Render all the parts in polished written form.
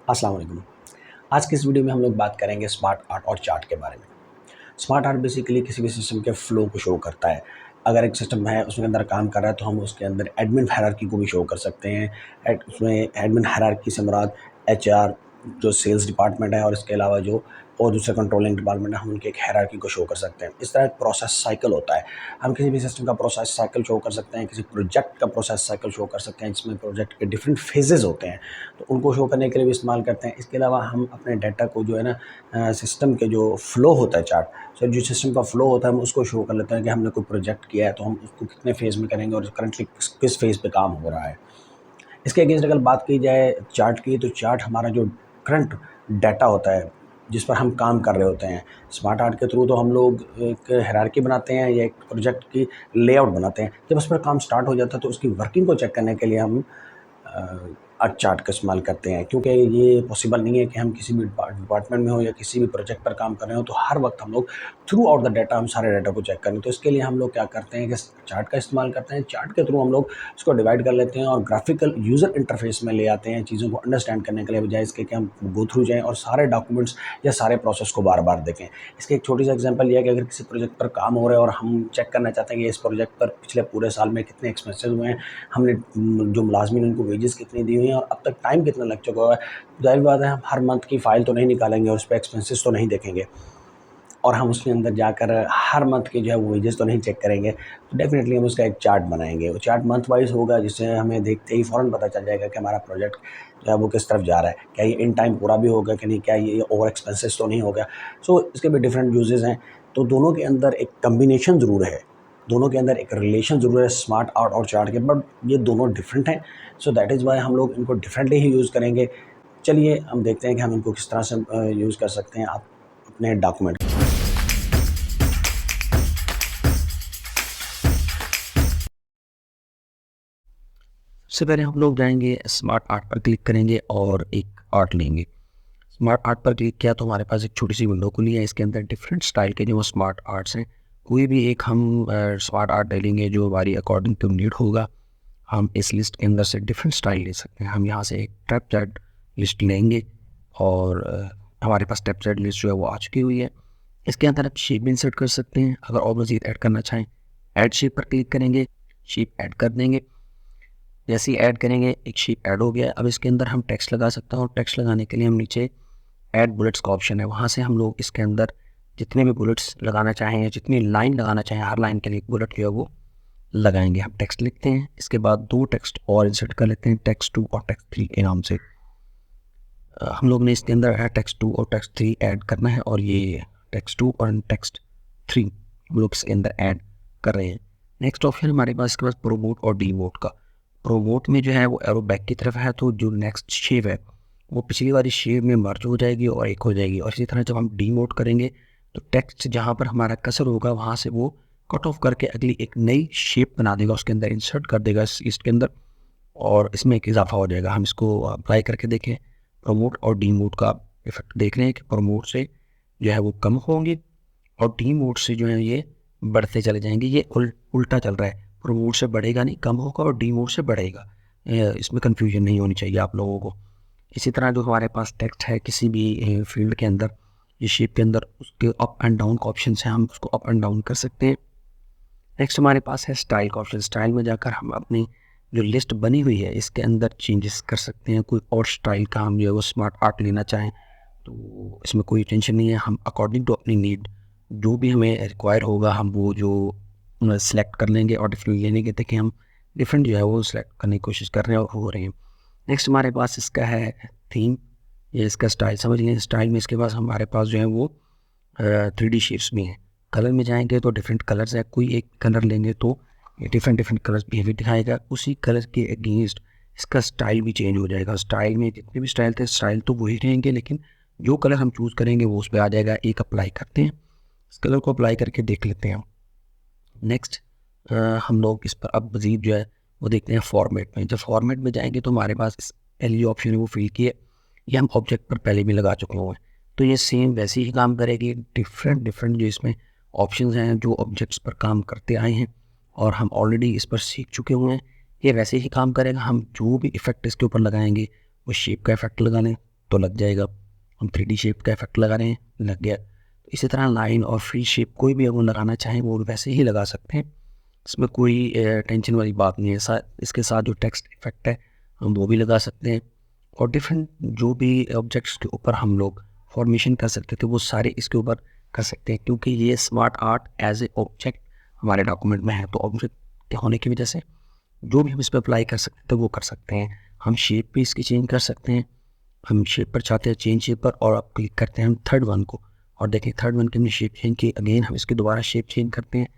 अस्सलाम वालेकुम। आज की इस वीडियो में हम लोग बात करेंगे स्मार्ट आर्ट और चार्ट के बारे में। स्मार्ट आर्ट बेसिकली किसी भी सिस्टम के फ्लो को शो करता है। अगर एक सिस्टम है उसके अंदर काम कर रहा है तो हम उसके अंदर एडमिन हायरार्की को भी शो कर सकते हैं। उसमें एडमिन हायरार्की से मुराद एचआर, जो सेल्स डिपार्टमेंट है, और इसके अलावा जो और दूसरे कंट्रोलिंग डिपार्टमेंट है, हम उनकी एक हायरार्की को शो कर सकते हैं। इस तरह एक प्रोसेस साइकिल होता है। हम किसी भी सिस्टम का प्रोसेस साइकिल शो कर सकते हैं, किसी प्रोजेक्ट का प्रोसेस साइकिल शो कर सकते हैं जिसमें प्रोजेक्ट के डिफरेंट फेजेस होते हैं, तो उनको शो करने के लिए भी इस्तेमाल करते हैं। इसके अलावा हम अपने डाटा को जो है ना, सिस्टम के जो फ्लो होता है चार्ट, सो जो सिस्टम का फ्लो होता है हम उसको शो कर लेते हैं कि हमने कोई प्रोजेक्ट किया है तो हम उसको कितने फेज़ में करेंगे और करंटली किस फेज़ पे काम हो रहा है। इसके अगेंस्ट अगर बात की जाए चार्ट की, तो चार्ट हमारा जो करंट डाटा होता है जिस पर हम काम कर रहे होते हैं। स्मार्ट आर्ट के थ्रू तो हम लोग एक हायरार्की बनाते हैं या एक प्रोजेक्ट की लेआउट बनाते हैं। जब उस पर काम स्टार्ट हो जाता है तो उसकी वर्किंग को चेक करने के लिए हम अर्थ चार्ट का इस्तेमाल करते हैं, क्योंकि ये पॉसिबल नहीं है कि हम किसी भी डिपार्टमेंट में हो या किसी भी प्रोजेक्ट पर काम कर रहे हो तो हर वक्त हम लोग थ्रू आउट द डाटा हम सारे डाटा को चेक करें। तो इसके लिए हम लोग क्या करते हैं कि चार्ट का इस्तेमाल करते हैं। चार्ट के थ्रू हम लोग इसको डिवाइड कर लेते हैं और ग्राफिकल यूज़र इंटरफेस में ले आते हैं चीज़ों को अंडरस्टैंड करने के लिए, बजाय इसके कि हम गो थ्रू जाएँ और सारे डॉक्यूमेंट्स या सारे प्रोसेस को बार बार देखें। इसकी एक छोटी सा एग्जांपल ये है कि अगर किसी प्रोजेक्ट पर काम हो रहा है और हम चेक करना चाहते हैं कि इस प्रोजेक्ट पर पिछले पूरे साल में कितने एक्सपेंसेस हुए हैं, हमने जो मुलाजमीन उनको वेजेस कितनी दी हुई हैं और अब तक टाइम कितना लग चुका हुआ है, ज़ाहिर बात है हम हर मंथ की फ़ाइल तो नहीं निकालेंगे और उस पे एक्सपेंसेस तो नहीं देखेंगे और हम उसके अंदर जाकर हर मंथ के जो है वो वेजेस तो नहीं चेक करेंगे। तो डेफ़िनेटली हम उसका एक चार्ट बनाएँगे। वो चार्ट मंथ वाइज़ होगा, जिससे हमें देखते ही फ़ौरन पता चल जाएगा कि हमारा प्रोजेक्ट जो है वो किस तरफ जा रहा है। क्या ये इन टाइम पूरा भी होगा कि नहीं? क्या ये ओवर एक्सपेंसेस तो नहीं हो गया? सो इसके भी डिफरेंट यूज़ेज़ हैं। तो दोनों के अंदर एक कॉम्बिनेशन ज़रूर है। दोनों के अंदर एक रिलेशन ज़रूर है स्मार्ट आर्ट और चार्ट के, बट ये दोनों डिफरेंट हैं। सो दैट इज़ व्हाई हम लोग इनको डिफरेंटली ही यूज़ करेंगे। चलिए हम देखते हैं कि हम इनको किस तरह से यूज़ कर सकते हैं आप अपने डॉक्यूमेंट। सबसे पहले हम लोग जाएंगे स्मार्ट आर्ट पर क्लिक करेंगे और एक आर्ट लेंगे। स्मार्ट आर्ट पर क्लिक किया तो हमारे पास एक छोटी सी विंडो खुली है। इसके अंदर डिफरेंट स्टाइल के जो स्मार्ट आर्ट्स हैं, कोई भी एक हम स्मार्ट आर्ट ले लेंगे जो हमारी अकॉर्डिंग टू नीड होगा। हम इस लिस्ट के अंदर से डिफरेंट स्टाइल ले सकते हैं। हम यहाँ से एक टैप चैट लिस्ट लेंगे और हमारे पास टैप चैट लिस्ट जो है वो आ चुकी हुई है। इसके अंदर आप शेप भी इंसर्ट कर सकते हैं। अगर और मज़ीद ऐड करना चाहें, ऐड शेप पर क्लिक करेंगे, शेप ऐड कर देंगे। जैसे ही ऐड करेंगे एक शेप ऐड हो गया। अब इसके अंदर हम टेक्स्ट लगा सकते हैं और टेक्स्ट लगाने के लिए हम नीचे ऐड बुलेट्स का ऑप्शन है, वहाँ से हम लोग इसके अंदर जितने भी बुलेट्स लगाना चाहें या जितनी लाइन लगाना चाहें, हर लाइन के लिए एक बुलेट जो है वो लगाएंगे। हम टेक्स्ट लिखते हैं, इसके बाद दो टेक्स्ट और इंसर्ट कर लेते हैं, टेक्स्ट 2 और टेक्स्ट 3 के नाम से। हम लोग ने इसके अंदर टेक्स्ट 2 और टेक्स्ट 3 ऐड करना है और ये टेक्स्ट 2 और टेक्स्ट 3 हम लोग इसके अंदर ऐड कर रहे हैं। नेक्स्ट ऑप्शन हमारे पास इसके पास प्रोमोट और डीमोट का। प्रोमोट में जो है वो एरो बैक की तरफ है, तो जो नेक्स्ट शेप है वो पिछली वाली शेप में मर्ज हो जाएगी और एक हो जाएगी। और इसी तरह जब हम डीमोट करेंगे तो टेक्स्ट जहाँ पर हमारा कसर होगा वहाँ से वो कट ऑफ करके अगली एक नई शेप बना देगा, उसके अंदर इंसर्ट कर देगा इसके अंदर, और इसमें एक इजाफा हो जाएगा। हम इसको अप्लाई करके देखें, प्रमोट और डीमोट का इफेक्ट देख रहे हैं कि प्रमोट से जो है वो कम होंगे और डीमोट से जो है ये बढ़ते चले जाएंगे। ये उल्टा चल रहा है, प्रमोट से बढ़ेगा नहीं, कम होगा, और डीमोट से बढ़ेगा। इसमें कंफ्यूजन नहीं होनी चाहिए आप लोगों को। इसी तरह जो हमारे पास टेक्स्ट है किसी भी फील्ड के अंदर, ये शेप के अंदर, उसके अप एंड डाउन का ऑप्शन है, हम उसको अप एंड डाउन कर सकते हैं। नेक्स्ट हमारे पास है स्टाइल का ऑप्शन। स्टाइल में जाकर हम अपनी जो लिस्ट बनी हुई है इसके अंदर चेंजेस कर सकते हैं। कोई और स्टाइल का हम जो है वो स्मार्ट आर्ट लेना चाहें तो इसमें कोई टेंशन नहीं है। हम अकॉर्डिंग टू अपनी नीड जो भी हमें रिक्वायर होगा हम वो जो सेलेक्ट कर लेंगे और डिफरेंट लेने के तक हम डिफरेंट जो है वो सिलेक्ट करने की कोशिश कर रहे हैं और हो रहे हैं। नेक्स्ट हमारे पास इसका है थीम, ये इसका स्टाइल समझ लें। स्टाइल में इसके पास हमारे पास जो है वो 3D शेप्स भी हैं। कलर में जाएंगे तो डिफरेंट कलर्स है, कोई एक कलर लेंगे तो ये डिफरेंट डिफरेंट कलर्स बिहेवियर दिखाएगा। उसी कलर के अगेंस्ट इसका स्टाइल भी चेंज हो जाएगा। स्टाइल में जितने भी स्टाइल थे स्टाइल तो वही रहेंगे, लेकिन जो कलर हम चूज़ करेंगे वो उस पर आ जाएगा। एक अप्लाई करते हैं, इस कलर को अप्लाई करके देख लेते हैं। नेक्स्ट हम लोग इस पर अब मज़ीद जो है वो देखते हैं फॉर्मेट में। जब फॉर्मेट में जाएंगे तो हमारे पास पहली जो ऑप्शन है वो फिल की है, ये हम ऑब्जेक्ट पर पहले भी लगा चुके हुए हैं, तो ये सेम वैसे ही काम करेगी। डिफरेंट डिफरेंट जो इसमें ऑप्शंस हैं जो ऑब्जेक्ट्स पर काम करते आए हैं और हम ऑलरेडी इस पर सीख चुके हुए हैं, ये वैसे ही काम करेगा। हम जो भी इफ़ेक्ट इसके ऊपर लगाएंगे वो शेप का इफ़ेक्ट लगा लें, तो लग जाएगा। हम 3D शेप का इफेक्ट लगा रहे हैं, लग गया। तो इसी तरह लाइन और फ्री शेप कोई भी अगर लगाना चाहें वो वैसे ही लगा सकते हैं, इसमें कोई टेंशन वाली बात नहीं है। इसके साथ जो टेक्स्ट इफेक्ट है हम वो भी लगा सकते हैं, और डिफरेंट जो भी ऑब्जेक्ट्स के ऊपर हम लोग फॉर्मेशन कर सकते थे वो सारे इसके ऊपर कर सकते हैं, क्योंकि ये smart art as a object हमारे डॉक्यूमेंट में है। तो ऑब्जेक्ट के होने की वजह से जो भी हम इस पर अप्लाई कर सकते थे वो कर सकते हैं। हम शेप भी इसकी चेंज कर सकते हैं। हम शेप पर चाहते हैं चेंज शेप पर, और अब क्लिक करते हैं हम थर्ड वन को, और देखें थर्ड वन की हमने शेप चेंज की। अगेन हम इसकी दोबारा शेप चेंज करते हैं।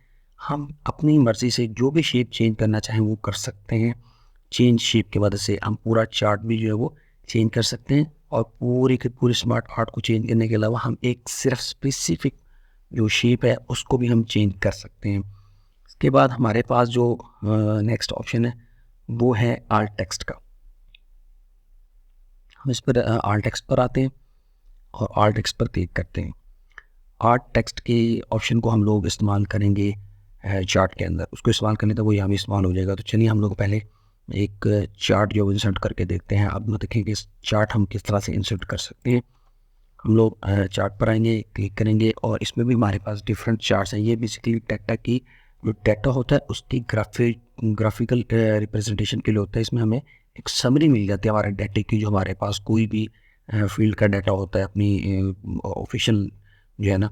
हम अपनी मर्ज़ी से जो भी शेप चेंज करना चाहें वो कर सकते हैं। चेंज शेप की वजह से हम पूरा चार्ट भी जो है वो चेंज कर सकते हैं, और पूरी की पूरी स्मार्ट आर्ट को चेंज करने के अलावा हम एक सिर्फ स्पेसिफिक जो शेप है उसको भी हम चेंज कर सकते हैं। इसके बाद हमारे पास जो नेक्स्ट ऑप्शन है वो है आल्ट टेक्स्ट का। हम इस पर आल्ट टेक्स्ट पर आते हैं और आल्ट टेक्स्ट पर क्लिक करते हैं। आर्ट टेक्स्ट के ऑप्शन को हम लोग इस्तेमाल करेंगे चार्ट के अंदर। उसको इस्तेमाल करने तो वो यहाँ भी इस्तेमाल हो जाएगा। तो चलिए हम लोग पहले एक चार्ट जो इंसर्ट करके देखते हैं। अब देखेंगे इस चार्ट हम किस तरह से इंसर्ट कर सकते हैं। हम लोग चार्ट पर आएंगे, क्लिक करेंगे, और इसमें भी हमारे पास डिफरेंट चार्ट्स हैं। ये बेसिकली डाटा की जो डाटा होता है उसकी ग्राफिकल रिप्रेजेंटेशन के लिए होता है। इसमें हमें एक समरी मिल जाती है हमारे डाटे की। जो हमारे पास कोई भी फील्ड का डाटा होता है, अपनी ऑफिशियल जो है ना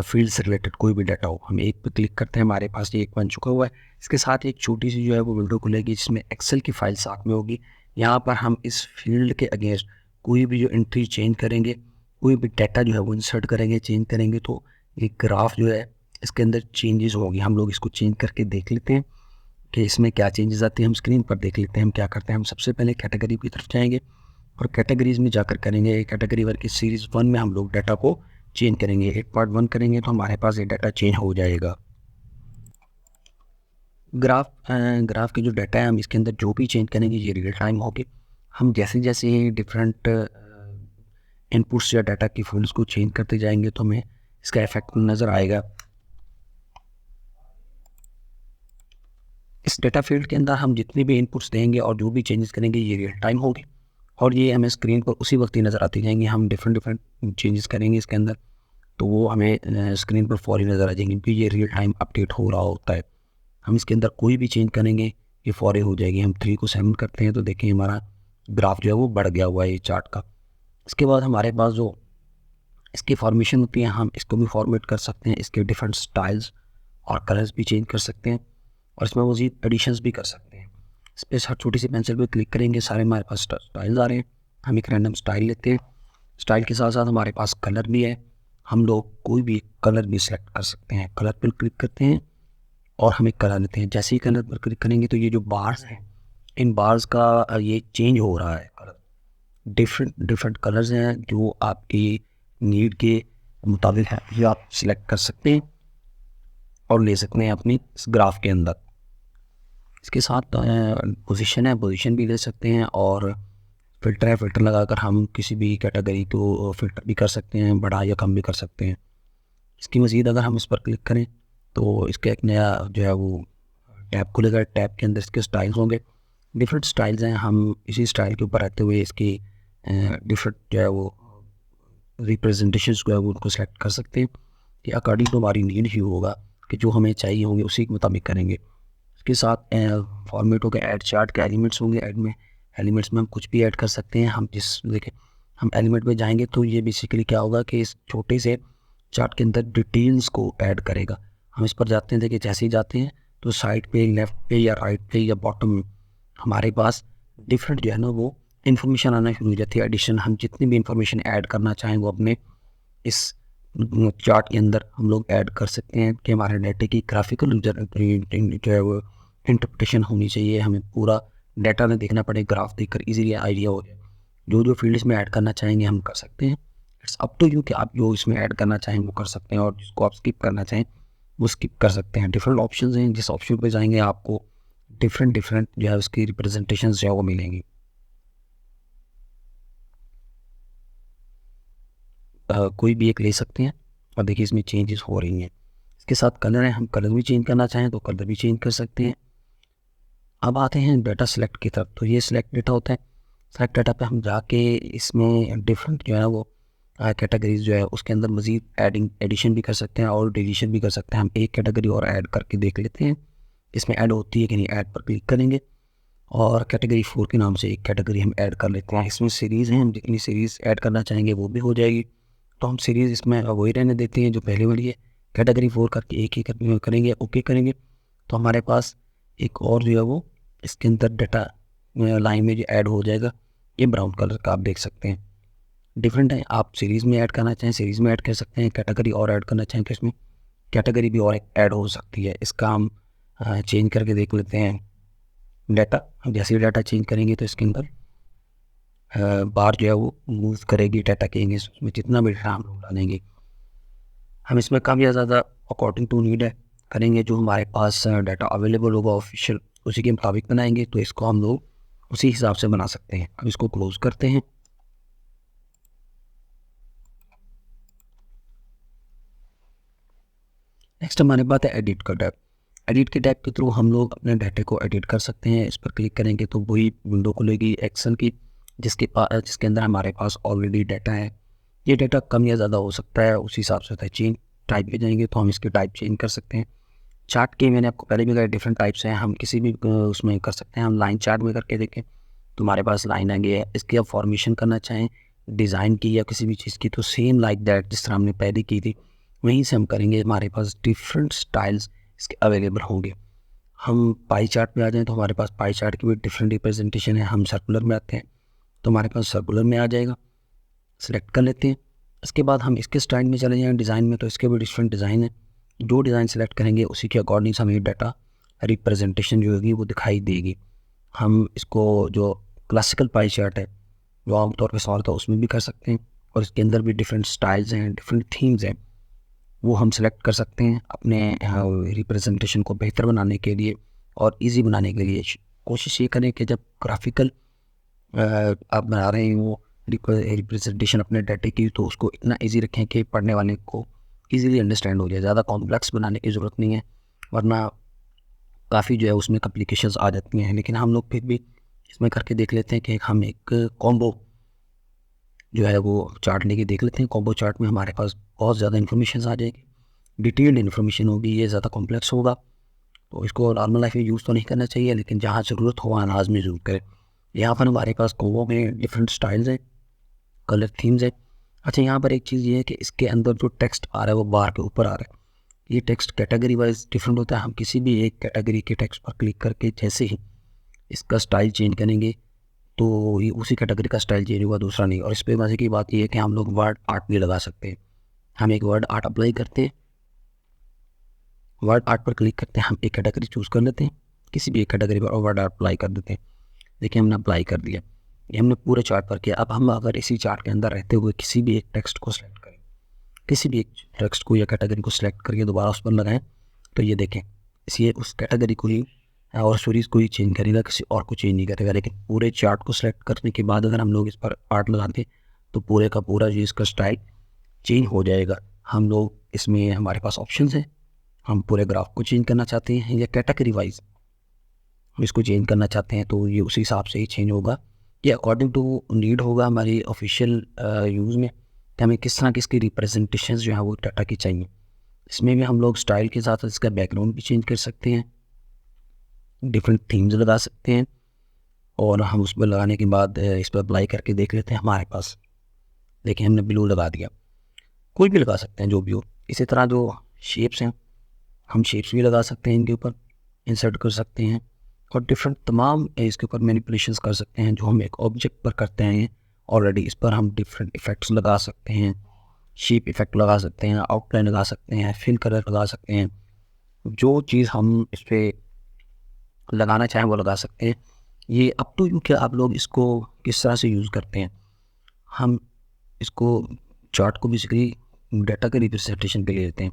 फील्ड से रिलेटेड कोई भी डाटा हो, हम एक पे क्लिक करते हैं, हमारे पास ये एक बन चुका हुआ है। इसके साथ एक छोटी सी जो है वो विंडो खुलेगी जिसमें एक्सेल की फाइल साथ में होगी। यहाँ पर हम इस फील्ड के अगेंस्ट कोई भी जो एंट्री चेंज करेंगे, कोई भी डाटा जो है वो इंसर्ट करेंगे, चेंज करेंगे, तो एक ग्राफ जो है इसके अंदर चेंजेस होगी। हम लोग इसको चेंज करके देख लेते हैं कि इसमें क्या चेंजेस आती है। हम स्क्रीन पर देख लेते हैं। हम क्या करते हैं, हम सबसे पहले कैटेगरी की तरफ जाएंगे और कैटेगरीज में जाकर करेंगे कैटेगरी वर्क की सीरीज़ 1 में हम लोग डाटा को चेंज करेंगे। एक पार्ट 1 करेंगे तो हमारे पास ये डाटा चेंज हो जाएगा। ग्राफ के जो डाटा है हम इसके अंदर जो भी चेंज करेंगे ये रियल टाइम होगी। हम जैसे जैसे डिफरेंट इनपुट्स या डाटा की फील्ड्स को चेंज करते जाएंगे तो हमें इसका इफेक्ट नज़र आएगा। इस डाटा फील्ड के अंदर हम जितने भी इनपुट्स देंगे और जो भी चेंजेस करेंगे ये रियल टाइम होगी, और ये हमें स्क्रीन पर उसी वक्त ही नज़र आती जाएंगी। हम डिफरेंट चेंजेस करेंगे इसके अंदर तो वो हमें स्क्रीन पर फौरी नज़र आ जाएंगे, क्योंकि ये रियल टाइम अपडेट हो रहा होता है। हम इसके अंदर कोई भी चेंज करेंगे ये फौरी हो जाएगी। हम 3 को 7 करते हैं तो देखें हमारा ग्राफ जो है वो बढ़ गया हुआ है ये चार्ट का। इसके बाद हमारे पास जो इसकी फॉर्मेशन होती है हम इसको भी फॉर्मेट कर सकते हैं। इसके डिफरेंट स्टाइल्स और कलर्स भी चेंज कर सकते हैं, और इसमें मज़ीद एडिशंस भी कर सकते हैं। इस पर हर छोटी सी पेंसिल पे क्लिक करेंगे, सारे हमारे पास स्टाइल्स आ रहे हैं। हम एक रैंडम स्टाइल लेते हैं। स्टाइल के साथ साथ हमारे पास कलर भी है। हम लोग कोई भी कलर भी सिलेक्ट कर सकते हैं। कलर पर क्लिक करते हैं और हम एक कलर लेते हैं। जैसे ही कलर पर क्लिक करेंगे तो ये जो बार्स हैं इन बार्स का ये चेंज हो रहा है कलर। डिफरेंट कलर्स हैं जो आपकी नीड के मुताबिक है, ये आप सिलेक्ट कर सकते हैं और ले सकते हैं अपनी इस ग्राफ के अंदर। इसके साथ पोजीशन है, पोजीशन भी ले सकते हैं, और फ़िल्टर है, फ़िल्टर लगाकर हम किसी भी कैटेगरी को फ़िल्टर भी कर सकते हैं, बड़ा या कम भी कर सकते हैं। इसकी मज़ीद अगर हम इस पर क्लिक करें तो इसका एक नया जो है वो टैब खुलेगा। टैब के अंदर इसके स्टाइल्स होंगे, डिफरेंट स्टाइल्स हैं। हम इसी स्टाइल के ऊपर रहते हुए इसकी डिफरेंट जो है वो रिप्रेजेंटेशंस जो है वो उनको सेलेक्ट कर सकते हैं कि अकॉर्डिंग टू हमारी नीड ही होगा कि जो हमें चाहिए होंगे उसी के मुताबिक करेंगे। इसके साथ फॉर्मेट हो गया, ऐड चार्ट के एलिमेंट्स होंगे। एलिमेंट्स में हम कुछ भी ऐड कर सकते हैं। हम देखें हम एलिमेंट में जाएंगे तो ये बेसिकली क्या होगा कि इस छोटे से चार्ट के अंदर डिटेल्स को ऐड करेगा। हम इस पर जाते हैं, देखिए जैसे ही जाते हैं तो साइड पे, लेफ़्ट पे या राइट पे या बॉटम में हमारे पास डिफरेंट जो है ना वो इन्फॉर्मेशन आना शुरू हो जाती है। एडिशन, हम जितनी भी इंफॉर्मेशन ऐड करना चाहें वो अपने इस चार्ट के अंदर हम लोग ऐड कर सकते हैं कि हमारे डाटे की ग्राफिकल जो है वो इंटरप्रिटेशन होनी चाहिए। हमें पूरा डाटा नहीं देखना पड़े, ग्राफ देखकर इजीली आइडिया हो जाए। जो फील्ड्स में ऐड करना चाहेंगे हम कर सकते हैं। इट्स अप टू यू कि आप जो इसमें ऐड करना चाहें वो कर सकते हैं, और जिसको आप स्किप करना चाहें वो स्किप कर सकते हैं। डिफरेंट ऑप्शंस हैं, जिस ऑप्शन पे जाएंगे आपको डिफरेंट जो है उसकी रिप्रेजेंटेशन जो है वो मिलेंगी। कोई भी एक ले सकते हैं, और देखिए इसमें चेंजेस हो रही हैं। इसके साथ कलर है, हम कलर भी चेंज करना चाहें तो कलर भी चेंज कर सकते हैं। अब आते हैं डाटा सिलेक्ट की तरफ। तो ये सिलेक्ट डाटा होता है, सेलेक्ट डाटा पे हम जाके इसमें डिफरेंट जो है वो कैटेगरीज जो है उसके अंदर मज़ीद एडिशन भी कर सकते हैं और डिलीशन भी कर सकते हैं। हम एक कैटेगरी और ऐड करके देख लेते हैं इसमें ऐड होती है कि नहीं। ऐड पर क्लिक करेंगे और कैटेगरी 4 के नाम से एक कैटेगरी हम ऐड कर लेते हैं। इसमें सीरीज़ हैं, हम जितनी सीरीज़ ऐड करना चाहेंगे वो भी हो जाएगी। तो हम सीरीज़ इसमें वही रहने देते हैं जो पहले वाली है। कैटेगरी 4 करके एक ही करेंगे, ओके करेंगे तो हमारे पास एक और जो है वो इसके अंदर डाटा लाइन में जो ऐड हो जाएगा। ये ब्राउन कलर का आप देख सकते हैं, डिफरेंट है। आप सीरीज़ में ऐड करना चाहें सीरीज़ में ऐड कर सकते हैं, कैटेगरी और ऐड करना चाहें तो इसमें कैटेगरी भी और ऐड हो सकती है। इसका हम चेंज करके देख लेते हैं डाटा। हम जैसे ही डाटा चेंज करेंगे तो इसके अंदर बार जो है वो मूव करेगी डाटा के अगेंस्ट, उसमें जितना भी डाटा हम लोग डालेंगे हम इसमें कम या ज़्यादा अकॉर्डिंग टू नीड है करेंगे। जो हमारे पास डाटा अवेलेबल होगा ऑफिशियल उसी के मुताबिक बनाएंगे, तो इसको हम लोग उसी हिसाब से बना सकते हैं। अब इसको क्लोज करते हैं। नेक्स्ट हमारे पास है एडिट का टैब। एडिट के टैब के थ्रू हम लोग अपने डाटे को एडिट कर सकते हैं। इस पर क्लिक करेंगे तो वही विंडो खुलेगी एक्सेल की जिसके अंदर हमारे पास ऑलरेडी डाटा है। ये डाटा कम या ज़्यादा हो सकता है, उसी हिसाब से होता है। चेंज टाइप पे जाएंगे तो हम इसकी टाइप चेंज कर सकते हैं। चार्ट के मैंने आपको पहले भी कहा डिफरेंट टाइप्स हैं, हम किसी भी उसमें कर सकते हैं। हम लाइन चार्ट में करके देखें तो हमारे पास लाइन आ गई है। इसकी आप फॉर्मेशन करना चाहें डिज़ाइन की या किसी भी चीज़ की तो सेम लाइक दैट जिस तरह हमने पहले की थी वहीं से हम करेंगे। हमारे पास डिफरेंट स्टाइल्स इसके अवेलेबल होंगे। हम पाई चार्ट में आ जाएं तो हमारे पास पाई चार्ट की भी डिफरेंट रिप्रेजेंटेशन है। हम सर्कुलर में आते हैं तो हमारे पास सर्कुलर में आ जाएगा, सेलेक्ट कर लेते हैं। इसके बाद हम इसके स्टाइल में चले जाएँ डिज़ाइन में, तो इसके भी डिफरेंट डिज़ाइन है। जो डिज़ाइन सेलेक्ट करेंगे उसी के अकॉर्डिंग हमें डाटा रिप्रेजेंटेशन जो होगी वो दिखाई देगी। हम इसको जो क्लासिकल पाई चार्ट है जो आमतौर पर सवाल था उसमें भी कर सकते हैं, और इसके अंदर भी डिफरेंट स्टाइल्स हैं, डिफरेंट थीम्स हैं, वो हम सेलेक्ट कर सकते हैं अपने रिप्रेजेंटेशन को बेहतर बनाने के लिए और इजी बनाने के लिए। कोशिश ये करें कि जब ग्राफिकल आप बना रहे हैं वो रिप्रेजेंटेशन अपने डाटे की तो उसको इतना इजी रखें कि पढ़ने वाले को इजीली अंडरस्टैंड हो जाए। ज़्यादा कॉम्प्लेक्स बनाने की ज़रूरत नहीं है, वरना काफ़ी जो है उसमें कॉम्प्लिकेशंस आ जाती हैं। लेकिन हम लोग फिर भी इसमें करके देख लेते हैं कि हम एक कॉम्बो जो है वो चार्ट लेके देख लेते हैं। कॉम्बो चार्ट में हमारे पास बहुत ज़्यादा इन्फॉर्मेशन आ जाएगी, डिटेल्ड इन्फॉर्मेशन होगी, ये ज़्यादा कॉम्प्लेक्स होगा तो इसको नॉर्मल लाइफ में यूज़ तो नहीं करना चाहिए, लेकिन जहाँ ज़रूरत हो वहाँ लाजमी ज़रूर करें। यहाँ पर हमारे पास कॉम्बो में डिफरेंट स्टाइल्स हैं, कलर थीम्स हैं। अच्छा, यहाँ पर एक चीज़ ये है कि इसके अंदर जो टेक्स्ट आ रहा है वो बार के ऊपर आ रहा है। ये टेक्स्ट कैटेगरी वाइज डिफरेंट होता है। हम किसी भी एक कैटेगरी के टेक्स्ट पर क्लिक करके जैसे ही इसका स्टाइल चेंज करेंगे तो ये उसी कैटेगरी का स्टाइल चेंज होगा, दूसरा नहीं। और इस पर मज़े की बात ये है कि हम लोग वर्ड आर्ट भी लगा सकते हैं। हम एक वर्ड आर्ट अप्लाई करते हैं, वर्ड आर्ट पर क्लिक करते हैं, हम एक कैटेगरी चूज़ कर लेते हैं किसी भी एक कैटेगरी पर और वर्ड आर्ट अप्लाई कर देते हैं। देखिए हमने अप्लाई कर दिया, ये हमने पूरे चार्ट पर किया। अब हम अगर इसी चार्ट के अंदर रहते हुए किसी भी एक टेक्स्ट को सिलेक्ट करें, किसी भी एक टेक्स्ट को या कैटेगरी को सिलेक्ट करके दोबारा उस पर लगाएं तो ये देखें इसी उस कैटेगरी को ही और सीरीज़ को ही चेंज करेगा, किसी और को चेंज नहीं करेगा। लेकिन पूरे चार्ट को सिलेक्ट करने के बाद अगर हम लोग इस पर आर्ट लगाते तो पूरे का पूरा जो इसका स्टाइल चेंज हो जाएगा। हम लोग इसमें हमारे पास ऑप्शंस हैं, हम पूरे ग्राफ को चेंज करना चाहते हैं या कैटेगरी वाइज हम इसको चेंज करना चाहते हैं तो ये उसी हिसाब से ही चेंज होगा। ये अकॉर्डिंग टू नीड होगा हमारी ऑफिशियल यूज़ में कि हमें किस तरह की इसकी रिप्रेजेंटेशन जो है वो डाटा की चाहिए। इसमें भी हम लोग स्टाइल के साथ इसका बैकग्राउंड भी चेंज कर सकते हैं, डिफरेंट थीम्स लगा सकते हैं, और हम उस पर लगाने के बाद इस पर अप्लाई करके देख लेते हैं। हमारे पास देखिए हमने ब्लू लगा दिया, कोई भी लगा सकते हैं जो भी हो। इसी तरह जो शेप्स हैं हम शेप्स भी लगा सकते हैं, इनके ऊपर इंसर्ट कर सकते हैं और डिफरेंट तमाम इसके ऊपर मैनिपुलेशंस कर सकते हैं जो हम एक ऑब्जेक्ट पर करते हैं ऑलरेडी। इस पर हम डिफरेंट इफ़ेक्ट्स लगा सकते हैं, शेप इफ़ेक्ट लगा सकते हैं, आउटलाइन लगा सकते हैं, फिल कलर लगा सकते हैं। जो चीज़ हम इस पर लगाना चाहें वो लगा सकते हैं। ये अप टू यू कि आप लोग इसको किस तरह से यूज़ करते हैं। हम इसको चार्ट को बेसिकली डाटा के रिप्रेजेंटेशन के लिए लेते हैं।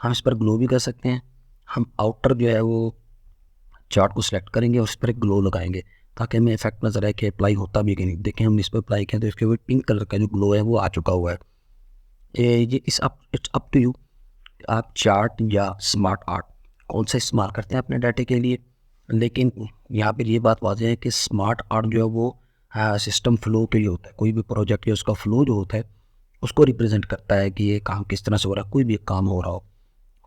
हम इस पर ग्लो भी कर सकते हैं। हम आउटर जो है वो चार्ट को सिलेक्ट करेंगे और उस पर एक ग्लो लगाएंगे ताकि हमें इफेक्ट नजर आए कि अप्लाई होता भी कि नहीं। देखें हम इस पर अप्लाई किया तो इसके ऊपर पिंक कलर का जो ग्लो है वो आ चुका हुआ है। ये इट्स अप टू यू आप चार्ट या स्मार्ट आर्ट कौन सा इस्तेमाल करते हैं अपने डाटे के लिए। लेकिन यहाँ पर ये बात वाज़ेह है कि स्मार्ट आर्ट जो है वो हाँ सिस्टम फ्लो के लिए होता है। कोई भी प्रोजेक्ट या उसका फ्लो जो होता है उसको रिप्रेजेंट करता है कि ये काम किस तरह से हो रहा है, कोई भी एक काम हो रहा हो।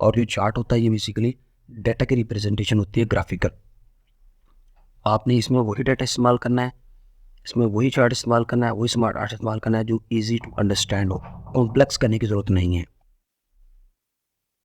और जो चार्ट होता है ये बेसिकली डाटा की रिप्रेजेंटेशन होती है ग्राफिकल। आपने इसमें वही डाटा इस्तेमाल करना है, इसमें वही चार्ट इस्तेमाल करना है, वही स्मार्ट आर्ट इस्तेमाल करना है जो ईजी टू अंडरस्टैंड हो, कॉम्प्लेक्स करने की ज़रूरत नहीं है।